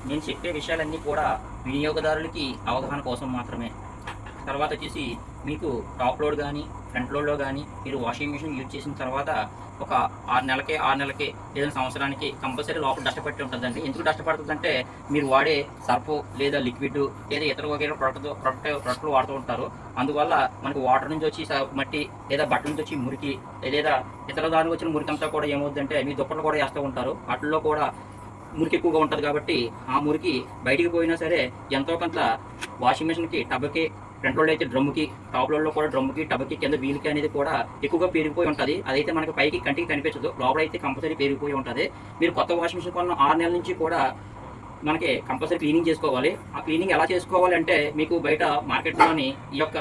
నేను చెప్పే విషయాలన్నీ కూడా వినియోగదారులకి అవగాహన కోసం మాత్రమే. తర్వాత వచ్చేసి మీకు టాప్ లోడ్ గానీ, ఫ్రంట్ లోడ్‌లో గానీ మీరు వాషింగ్ మిషన్ యూజ్ చేసిన తర్వాత ఒక 6 నెలలకి లేదంటే సంవత్సరానికి కంపల్సరీ లోపల డస్ట్ పట్టి ఉంటుందండి. ఎందుకు డస్ట్ పడుతుందంటే మీరు వాడే సర్ఫు లేదా లిక్విడ్ లేదా ఇతర వగైరా ప్రొడక్ట్లు వాడుతూ ఉంటారు. అందువల్ల మనకు వాటర్ నుంచి వచ్చి మట్టి లేదా బట్టల నుంచి వచ్చి మురికి లేదా ఇతర దాని వచ్చిన మురికంతా కూడా ఏమవుద్దంటే మీ దుప్పట్లు కూడా ఏస్తూ ఉంటారు. వాటిల్లో కూడా మురికి ఎక్కువగా ఉంటది కాబట్టి, ఆ మురికి బయటికి పోయినా సరే ఎంతో కొంత వాషింగ్ మిషన్‌కి, టబ్‌కి, ఫ్రంట్ లోడ్ అయితే డ్రమ్‌కి, టాప్ లోడ్‌లో కూడా డ్రమ్‌కి, టబ్‌కి, కింద వీల్‌కి అనేది కూడా ఎక్కువగా పేరుకుపోయి ఉంటది. అదైతే మనకి పైకి కంటికి కనిపించదు. లోపలైతే కంపల్సరీ పేరుకుపోయి ఉంటది. మీరు కొత్త వాషింగ్ మిషన్ కొన్న 6 నెలల నుంచి కూడా మనకి కంపల్సరీ క్లీనింగ్ చేసుకోవాలి. ఆ క్లీనింగ్ ఎలా చేసుకోవాలంటే మీకు బయట మార్కెట్‌లోని ఈ యొక్క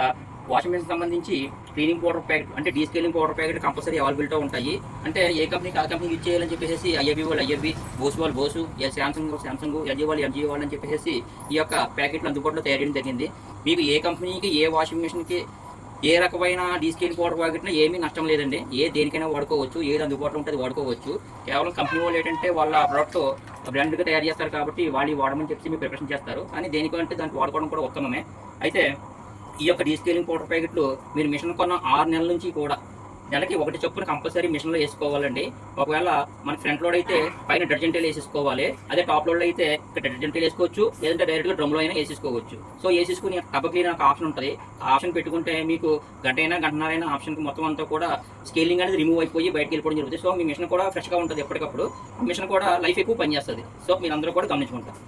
వాషింగ్ మిషన్ సంబంధించి క్లీనింగ్ పౌడర్ ప్యాకెట్ అంటే descaling powder packet compulsory availability ఉంటాయి. అంటే ఏ కంపెనీకి ఆ కంపెనీ యూజ్ చేయాలని చెప్పేసి ఐఎఫ్బీ వాళ్ళు ఐఎఫ్బీ, బోస్ వాళ్ళు బోసు, శాంసంగ్, ఎల్జీ వాళ్ళు అని చెప్పేసి ఈ యొక్క ప్యాకెట్లు అందుబాటులో తయారు చేయడం జరిగింది. మీకు ఏ కంపెనీకి ఏ వాషింగ్ మిషన్‌కి ఏ రకమైన డీస్కేలింగ్ పౌడర్ ప్యాకెట్‌లో ఏమీ నష్టం లేదండి. దేనికైనా వాడుకోవచ్చు. ఏది అందుబాటులో ఉంటే అది వాడుకోవచ్చు. కేవలం కంపెనీ వాళ్ళు ఏంటంటే వాళ్ళ ప్రోడక్ట్ బ్రాండ్‌గా తయారు చేస్తారు కాబట్టి వాళ్ళు వాడమని చెప్పి మీకు ప్రిపరేషన్ చేస్తారు. కానీ దేనికంటే దానికి వాడుకోవడం కూడా ఉత్తమమే. అయితే ఈ యొక్క డీస్కేలింగ్ పౌడర్ ప్యాకెట్లు మీరు మిషన్ కొన్న 6 నెలల నుంచి కూడా నెలకి 1 చొప్పున కంపల్సరీ మిషన్‌లో వేసుకోవాలండి. ఒకవేళ మన ఫ్రంట్ లోడ్ అయితే పైన డిటర్జెంట్ వేసేసుకోవాలి. అదే టాప్ లోడ్‌లో అయితే డిటర్జెంట్ వేసుకోవచ్చు. లేదంటే డైరెక్ట్‌గా డ్రమ్‌లో అయినా వేసేసుకోవచ్చు. సో వేసేసుకుని టబ్ క్లీనర్ ఒక ఆప్షన్ ఉంటుంది. ఆ ఆప్షన్ పెట్టుకుంటే మీకు గంటన్నరైనా ఆప్షన్‌కి మొత్తం అంతా కూడా స్కేలింగ్ అనేది రిమూవ్ అయిపోయి బయటకి వెళ్ళిపోవడం జరుగుతుంది. సో మీ మిషన్ కూడా ఫ్రెష్‌గా ఉంటుంది ఎప్పటికప్పుడు. మిషన్ కూడా లైఫ్ ఎక్కువ పనిచేస్తుంది. సో మీరందరూ కూడా గమనించుకుంటారు.